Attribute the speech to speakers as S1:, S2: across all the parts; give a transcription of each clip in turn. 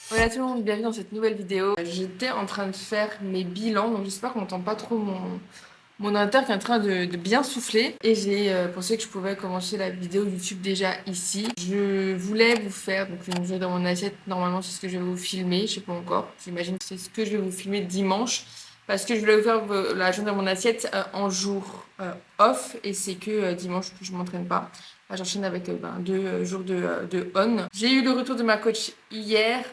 S1: Voilà tout le monde, bienvenue dans cette nouvelle vidéo. J'étais en train de faire mes bilans, donc j'espère qu'on n'entend pas trop mon ordinateur qui est en train de bien souffler. Et j'ai pensé que je pouvais commencer la vidéo YouTube déjà ici. Je voulais vous faire donc une journée dans mon assiette. Normalement, c'est ce que je vais vous filmer, je sais pas encore. J'imagine que c'est ce que je vais vous filmer dimanche. Parce que je voulais vous faire la journée dans mon assiette en jour off. Et c'est que dimanche que je m'entraîne pas. Là, j'enchaîne avec 2 jours de on. J'ai eu le retour de ma coach hier,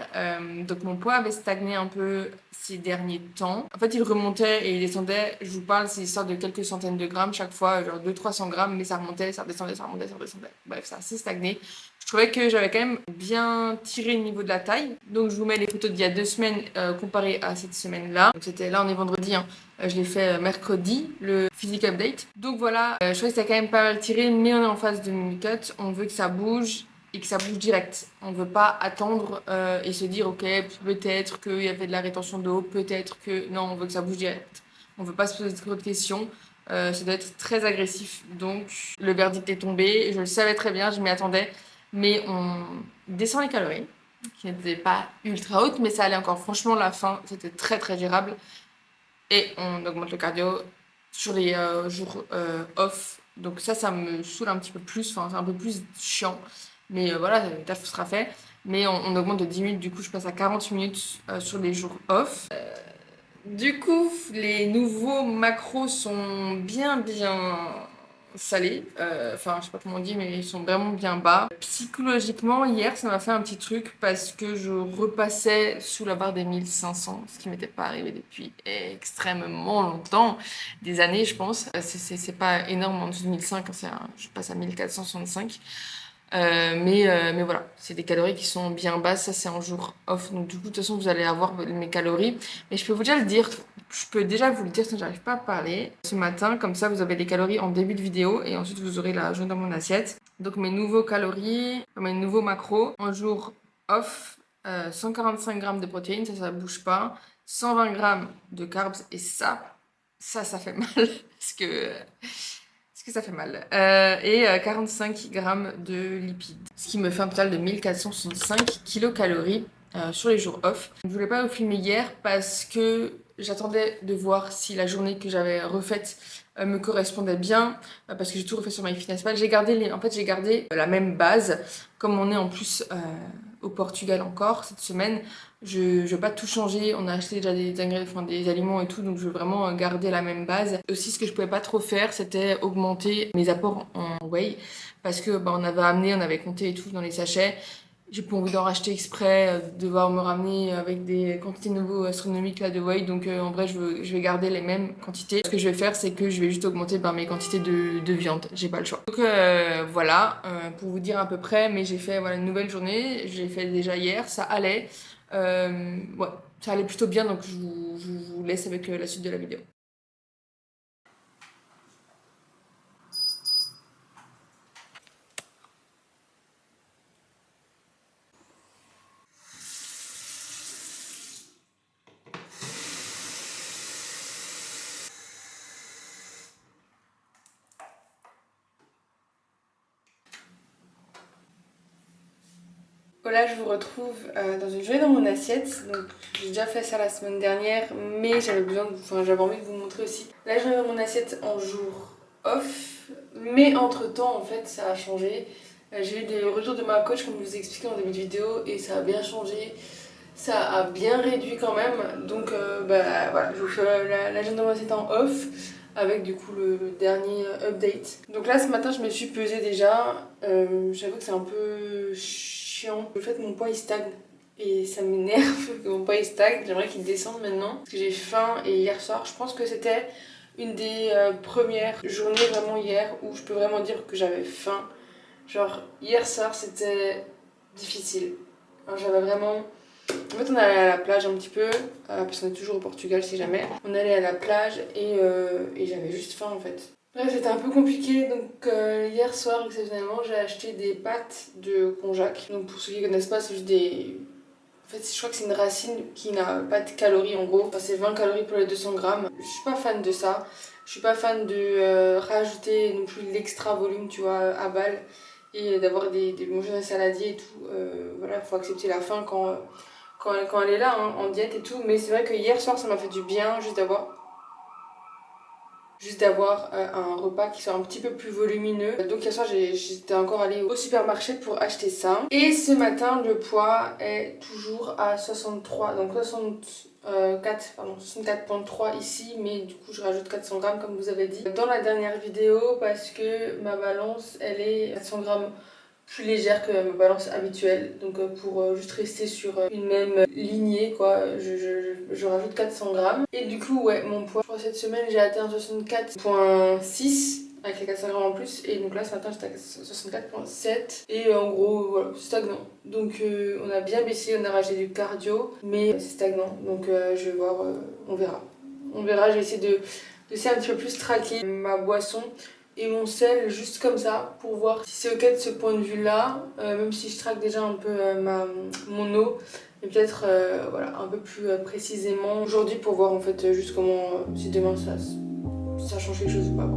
S1: donc mon poids avait stagné un peu ces derniers temps. En fait, il remontait et il descendait. Je vous parle, c'est l'histoire de quelques centaines de grammes chaque fois, genre 200-300 grammes, mais ça remontait, ça redescendait, ça remontait, ça redescendait. Bref, ça a assez stagné. Je trouvais que j'avais quand même bien tiré le niveau de la taille. Donc, je vous mets les photos d'il y a 2 semaines comparées à cette semaine-là. Donc, c'était là, on est vendredi, hein. Je l'ai fait mercredi, le physique update. Donc voilà, je trouvais que c'était quand même pas mal tiré, mais on est en phase de mini-cut. On veut que ça bouge et que ça bouge direct. On veut pas attendre et se dire, ok, peut-être qu'il y avait de la rétention d'eau, peut-être que... Non, on veut que ça bouge direct. On veut pas se poser trop de questions. Ça doit être très agressif. Donc, le verdict est tombé. Je le savais très bien, je m'y attendais. Mais on descend les calories, qui n'étaient pas ultra hautes, mais ça allait encore. Franchement, la fin, c'était très très gérable. Et on augmente le cardio sur les jours off. Donc ça me saoule un petit peu plus. Enfin, c'est un peu plus chiant. Mais voilà, le taf sera fait. Mais on augmente de 10 minutes. Du coup, je passe à 40 minutes sur les jours off. Du coup, les nouveaux macros sont bien salés. Enfin, je sais pas comment on dit, mais ils sont vraiment bien bas. Psychologiquement, hier, ça m'a fait un petit truc parce que je repassais sous la barre des 1500, ce qui m'était pas arrivé depuis extrêmement longtemps, des années, je pense. C'est pas énorme en dessous de 1005, je passe à 1465. Mais voilà, c'est des calories qui sont bien basses, ça c'est un jour off, donc du coup de toute façon vous allez avoir mes calories. Mais je peux vous déjà le dire, je peux déjà vous le dire si j'arrive pas à parler. Ce matin, comme ça vous avez les calories en début de vidéo et ensuite vous aurez la journée dans mon assiette. Donc mes nouveaux calories, mes nouveaux macros, en jour off, 145 grammes de protéines, ça bouge pas, 120 grammes de carbs et ça fait mal parce que ça fait mal. Et 45 grammes de lipides. Ce qui me fait un total de 1465 kilocalories sur les jours off. Je ne voulais pas vous filmer hier parce que j'attendais de voir si la journée que j'avais refaite me correspondait bien. Parce que j'ai tout refait sur MyFitnessPal. En fait, j'ai gardé la même base. Comme on est en plus au Portugal encore cette semaine, je ne veux pas tout changer. On a acheté déjà des ingrédients, enfin, des aliments et tout, donc je veux vraiment garder la même base. Aussi, ce que je pouvais pas trop faire, c'était augmenter mes apports en whey, parce que on avait compté et tout dans les sachets. J'ai pas envie d'en racheter exprès, devoir me ramener avec des quantités de nouveau astronomiques là de whey. Donc en vrai, je vais garder les mêmes quantités. Ce que je vais faire, c'est que je vais juste augmenter mes quantités de viande. J'ai pas le choix. Donc voilà, pour vous dire à peu près. Mais j'ai fait voilà, une nouvelle journée. J'ai fait déjà hier, ça allait. Ouais, ça allait plutôt bien. Donc je vous laisse avec la suite de la vidéo. Voilà, je vous retrouve dans une journée dans mon assiette. Donc, j'ai déjà fait ça la semaine dernière, mais j'avais envie de vous montrer aussi la journée dans mon assiette en jour off. Mais entre-temps, en fait, ça a changé. J'ai eu des retours de ma coach, comme je vous ai expliqué en début de vidéo, et ça a bien changé. Ça a bien réduit quand même. Donc, voilà, je vous fais la journée dans mon assiette en off avec du coup le dernier update. Donc là, ce matin, je me suis pesée déjà. J'avoue que c'est un peu chiant. Le fait que mon poids il stagne et ça m'énerve que mon poids il stagne. J'aimerais qu'il descende maintenant parce que j'ai faim. Et hier soir, je pense que c'était une des premières journées vraiment hier où je peux vraiment dire que j'avais faim. Genre hier soir, c'était difficile. Alors, j'avais vraiment... En fait, on allait à la plage un petit peu, parce qu'on est toujours au Portugal si jamais. On allait à la plage et j'avais juste faim en fait. Bref, c'était un peu compliqué, donc hier soir, exceptionnellement, j'ai acheté des pâtes de konjac. Donc pour ceux qui connaissent pas, c'est juste des... En fait, je crois que c'est une racine qui n'a pas de calories en gros. Enfin, c'est 20 calories pour les 200 grammes. Je suis pas fan de ça. Je suis pas fan de rajouter non plus l'extra volume, tu vois, à balle. Et d'avoir manger des saladiers et tout. Voilà, faut accepter la faim quand elle est là, hein, en diète et tout. Mais c'est vrai que hier soir, ça m'a fait du bien juste d'avoir un repas qui soit un petit peu plus volumineux. Donc hier soir j'étais encore allée au supermarché pour acheter ça. Et ce matin le poids est toujours à 63, donc 64,3 ici, mais du coup je rajoute 400 grammes comme vous avez dit dans la dernière vidéo parce que ma balance elle est 400 grammes plus légère que ma balance habituelle, donc pour juste rester sur une même lignée quoi, je rajoute 400 grammes. Et du coup ouais, mon poids pour cette semaine j'ai atteint 64,6 avec les 400 grammes en plus, et donc là ce matin j'étais à 64,7 et en gros voilà, c'est stagnant. Donc on a bien baissé, on a rajouté du cardio mais c'est stagnant, donc je vais voir, on verra. Je vais essayer de laisser un petit peu plus traquer ma boisson et mon sel juste comme ça pour voir si c'est ok de ce point de vue là, même si je traque déjà un peu mon eau, mais peut-être voilà, un peu plus précisément aujourd'hui pour voir en fait juste comment, si demain ça change quelque chose ou pas.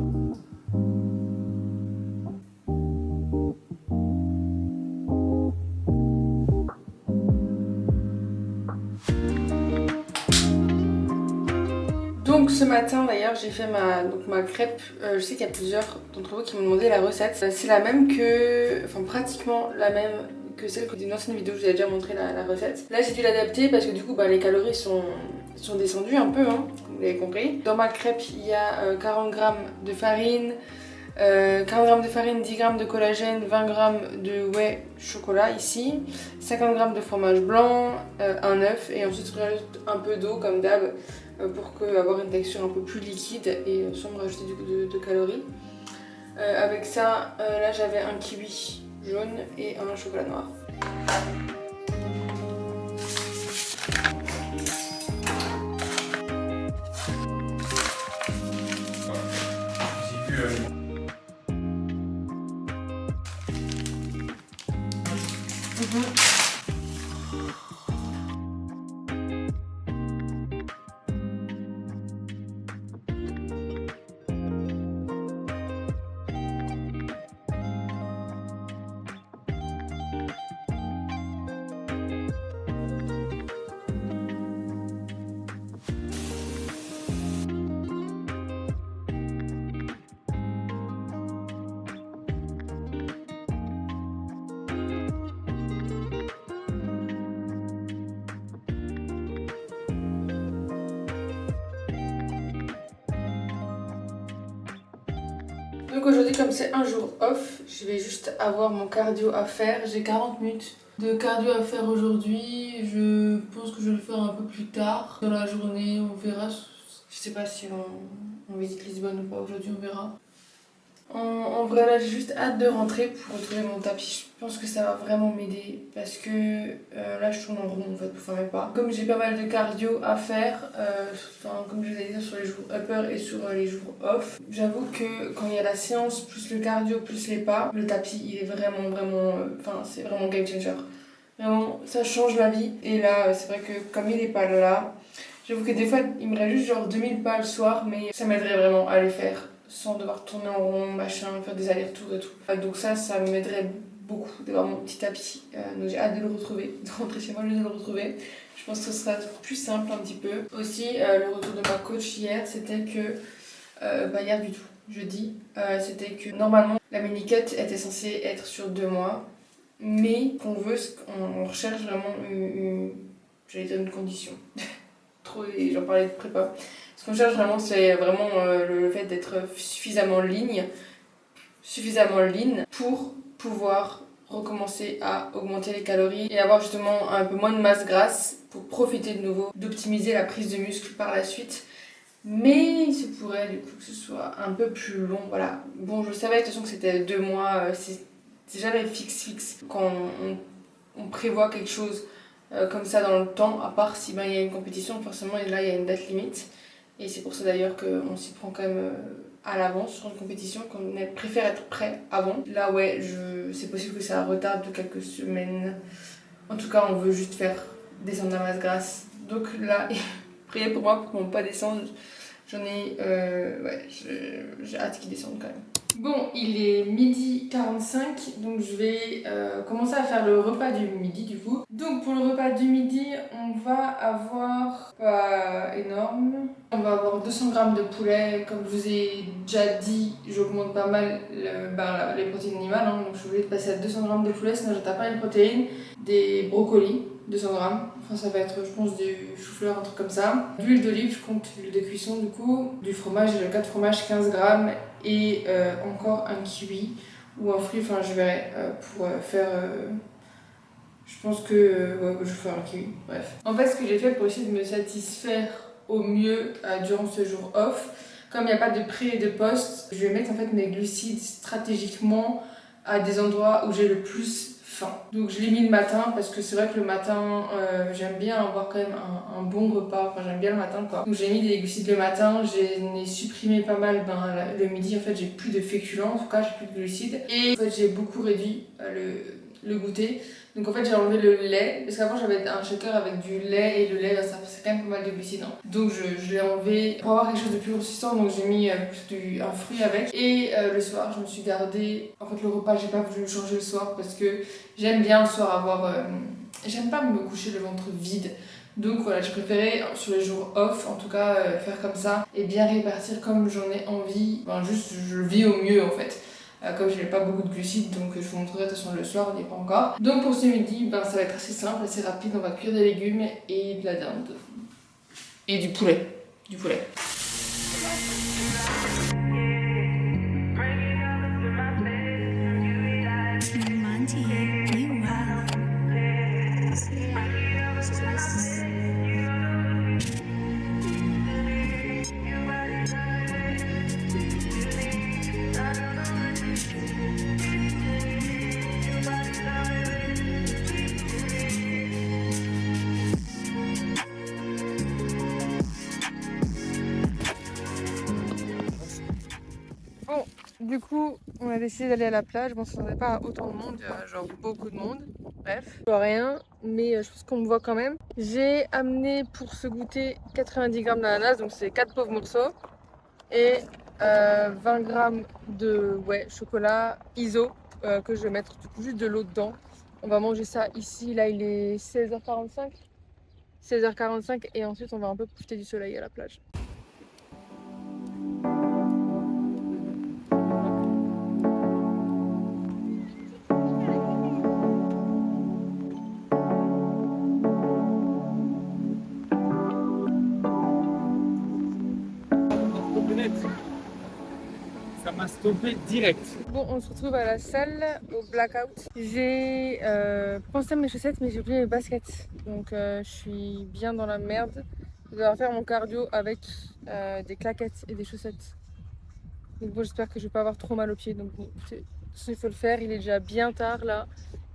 S1: Donc ce matin d'ailleurs j'ai fait ma crêpe, je sais qu'il y a plusieurs d'entre vous qui m'ont demandé la recette. C'est la même que, enfin pratiquement la même que celle d'une ancienne vidéo, je vous ai déjà montré la recette. Là j'ai dû l'adapter parce que du coup les calories sont descendues un peu, hein, vous l'avez compris. Dans ma crêpe il y a 40 g de farine, 40 g de farine, 10 g de collagène, 20 g de whey chocolat ici, 50 g de fromage blanc, un œuf, et ensuite je rajoute un peu d'eau comme d'hab pour avoir une texture un peu plus liquide et sans me rajouter du coup de calories. Avec ça, là j'avais un kiwi jaune et un chocolat noir. Donc aujourd'hui, comme c'est un jour off, je vais juste avoir mon cardio à faire. J'ai 40 minutes de cardio à faire aujourd'hui. Je pense que je vais le faire un peu plus tard dans la journée, on verra. Je sais pas si on visite Lisbonne ou pas aujourd'hui, on verra. En vrai là j'ai juste hâte de rentrer pour retrouver mon tapis. Je pense que ça va vraiment m'aider parce que là je tourne en rond en fait pour faire mes pas. Comme j'ai pas mal de cardio à faire, comme je vous ai dit sur les jours upper et sur les jours off, j'avoue que quand il y a la séance plus le cardio plus les pas, le tapis il est vraiment c'est vraiment game changer. Vraiment ça change la vie. Et là c'est vrai que comme il est pas là, j'avoue que des fois il me reste juste genre 2000 pas le soir, mais ça m'aiderait vraiment à les faire sans devoir tourner en rond, machin, faire des allers-retours et tout. Donc ça m'aiderait beaucoup d'avoir mon petit tapis. Donc j'ai hâte de le retrouver, de rentrer chez moi, juste de le retrouver. Je pense que ce sera plus simple un petit peu. Aussi, le retour de ma coach hier, c'était que, hier du tout, jeudi, c'était que normalement la mini-cut était censée être sur 2 mois, mais on recherche vraiment j'allais dire une condition. J'en parlais de prépa. Ce qu'on cherche vraiment, c'est vraiment le fait d'être suffisamment lean pour pouvoir recommencer à augmenter les calories et avoir justement un peu moins de masse grasse pour profiter de nouveau d'optimiser la prise de muscle par la suite. Mais il se pourrait du coup que ce soit un peu plus long, voilà. Bon, je savais de toute façon que c'était 2 mois, c'est jamais fixe quand on prévoit quelque chose comme ça dans le temps, à part si il y a une compétition, forcément, et là il y a une date limite. Et c'est pour ça d'ailleurs qu'on s'y prend quand même à l'avance sur une compétition, qu'on préfère être prêt avant. Là ouais, c'est possible que ça retarde de quelques semaines. En tout cas, on veut juste faire descendre la masse grasse. Donc là, priez pour moi pour qu'on ne pas descendre. J'ai hâte qu'il descende quand même. Bon, il est 12h45, donc je vais commencer à faire le repas du midi du coup. Donc pour le repas du midi, on va avoir, pas énorme, on va avoir 200 grammes de poulet. Comme je vous ai déjà dit, j'augmente pas mal les protéines animales, hein, donc je suis obligée de passer à 200 grammes de poulet, sinon je tape pas les protéines. Des brocolis, 200 grammes, enfin ça va être je pense du chou-fleur, un truc comme ça. D'huile d'olive, je compte l'huile de cuisson du coup. Du fromage, j'ai le 4 fromages, 15 grammes. Et encore un kiwi ou un fruit, enfin je verrai pour faire. Je pense que ouais, je vais faire un kiwi, bref. En fait, ce que j'ai fait pour essayer de me satisfaire au mieux durant ce jour off, comme il n'y a pas de pré et de post, je vais mettre en fait mes glucides stratégiquement à des endroits où j'ai le plus faim. Donc je l'ai mis le matin parce que c'est vrai que le matin, j'aime bien avoir quand même un bon repas, enfin j'aime bien le matin quoi. Donc j'ai mis des glucides le matin, j'ai supprimé pas mal le midi, en fait j'ai plus de féculents, en tout cas j'ai plus de glucides. Et en fait j'ai beaucoup réduit le goûter. Donc en fait j'ai enlevé le lait, parce qu'avant j'avais un shaker avec du lait et le lait ça c'est quand même pas mal de glucides. Hein. Donc je l'ai enlevé pour avoir quelque chose de plus consistant, donc j'ai mis un fruit avec. Et le soir je me suis gardé, en fait le repas j'ai pas voulu le changer le soir parce que j'aime bien le soir avoir, j'aime pas me coucher le ventre vide. Donc voilà, je préférais sur les jours off, en tout cas, faire comme ça et bien répartir comme j'en ai envie. Enfin, juste, je vis au mieux en fait. Comme je n'ai pas beaucoup de glucides, donc je vous montrerai de toute façon le soir, on n'y est pas encore. Donc pour ce midi, ça va être assez simple, assez rapide. On va cuire des légumes et de la dinde. Et du poulet. Du poulet. Bon, du coup, on a décidé d'aller à la plage. Bon, ça ne s'attendait pas à autant de monde, il y a genre beaucoup de monde. Bref, je vois rien, mais je pense qu'on me voit quand même. J'ai amené pour ce goûter 90 grammes d'ananas, donc c'est 4 pauvres morceaux. Et 20 grammes de chocolat ISO que je vais mettre du coup juste de l'eau dedans. On va manger ça ici, là il est 16h45. 16h45 et ensuite on va un peu profiter du soleil à la plage.
S2: Ça m'a stoppé direct.
S1: Bon, on se retrouve à la salle, au blackout. J'ai pensé à mes chaussettes, mais j'ai oublié mes baskets. Donc je suis bien dans la merde. Je dois faire mon cardio avec des claquettes et des chaussettes. Donc bon, j'espère que je vais pas avoir trop mal aux pieds. Donc bon, il faut le faire. Il est déjà bien tard là.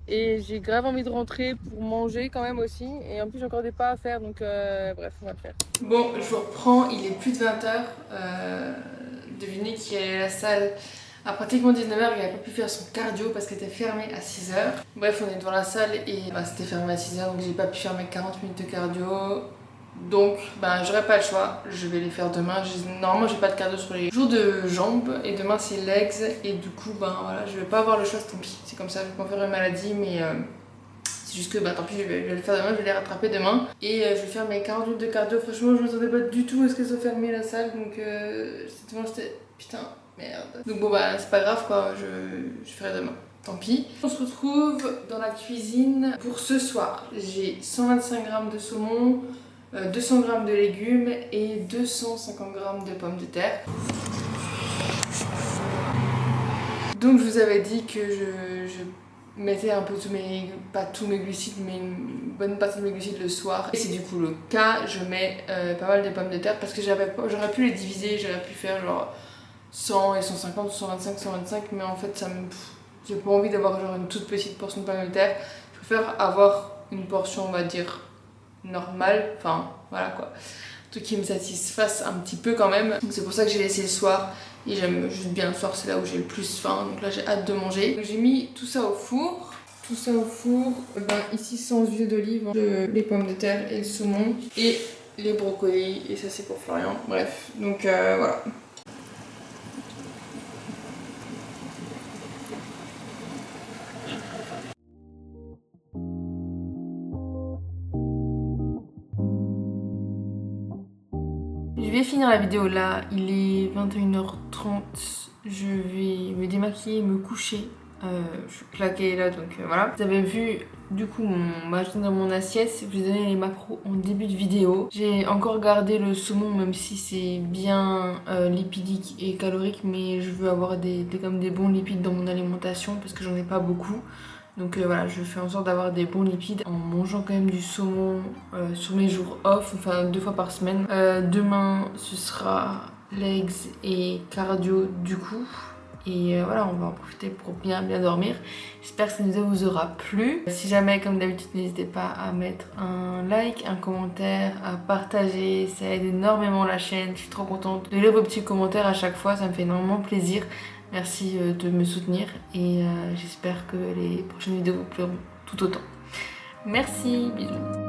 S1: Et j'ai grave envie de rentrer pour manger quand même aussi. Et en plus, j'ai encore des pas à faire. Donc bref, on va le faire. Bon, je vous reprends. Il est plus de 20h. Devinez qui est à la salle à pratiquement 19h. Il n'avait pas pu faire son cardio parce qu'elle était fermée à 6h. Bref, on est devant la salle et c'était fermé à 6h. Donc j'ai pas pu faire mes 40 minutes de cardio. Donc j'aurai pas le choix, je vais les faire demain. Normalement j'ai pas de cardio sur les jours de jambes et demain c'est legs et du coup voilà, je vais pas avoir le choix, tant pis. C'est comme ça, je vais pas faire une maladie mais c'est juste que tant pis, je vais le faire demain, je vais les rattraper demain. Et je vais faire mes 40 minutes de cardio. Franchement je m'attendais pas du tout à ce qu'elle soit fermée la salle, donc j'étais putain merde. Donc bon c'est pas grave quoi, je ferai demain. Tant pis. On se retrouve dans la cuisine pour ce soir. J'ai 125 grammes de saumon, 200 g de légumes et 250 g de pommes de terre. Donc je vous avais dit que je mettais un peu pas tous mes glucides, mais une bonne partie de mes glucides le soir. Et c'est du coup le cas, je mets pas mal de pommes de terre parce que j'aurais pu les diviser, j'aurais pu faire genre 100 et 150, 125, 125, mais en fait j'ai pas envie d'avoir genre une toute petite portion de pommes de terre. Je préfère avoir une portion, on va dire, normal, enfin voilà quoi, un truc qui me satisfasse un petit peu quand même. Donc c'est pour ça que j'ai laissé le soir et j'aime juste bien le soir, c'est là où j'ai le plus faim, donc là j'ai hâte de manger. Donc j'ai mis tout ça au four. Ici sans huile d'olive, les pommes de terre et le saumon et les brocolis, et ça c'est pour Florian, bref, donc voilà. Je vais finir la vidéo là, il est 21h30, je vais me démaquiller, me coucher. Je suis claquée là, donc voilà. Vous avez vu du coup ma journée dans mon assiette, je vous ai donné les macros en début de vidéo. J'ai encore gardé le saumon même si c'est bien lipidique et calorique, mais je veux avoir comme des bons lipides dans mon alimentation parce que j'en ai pas beaucoup. Donc voilà, je fais en sorte d'avoir des bons lipides en mangeant quand même du saumon sur mes jours off, enfin 2 fois par semaine. Demain ce sera legs et cardio du coup. Et voilà, on va en profiter pour bien dormir. J'espère que cette vidéo vous aura plu. Si jamais, comme d'habitude, n'hésitez pas à mettre un like, un commentaire, à partager. Ça aide énormément la chaîne. Je suis trop contente de lire vos petits commentaires à chaque fois. Ça me fait énormément plaisir. Merci de me soutenir. Et j'espère que les prochaines vidéos vous plairont tout autant. Merci, bisous.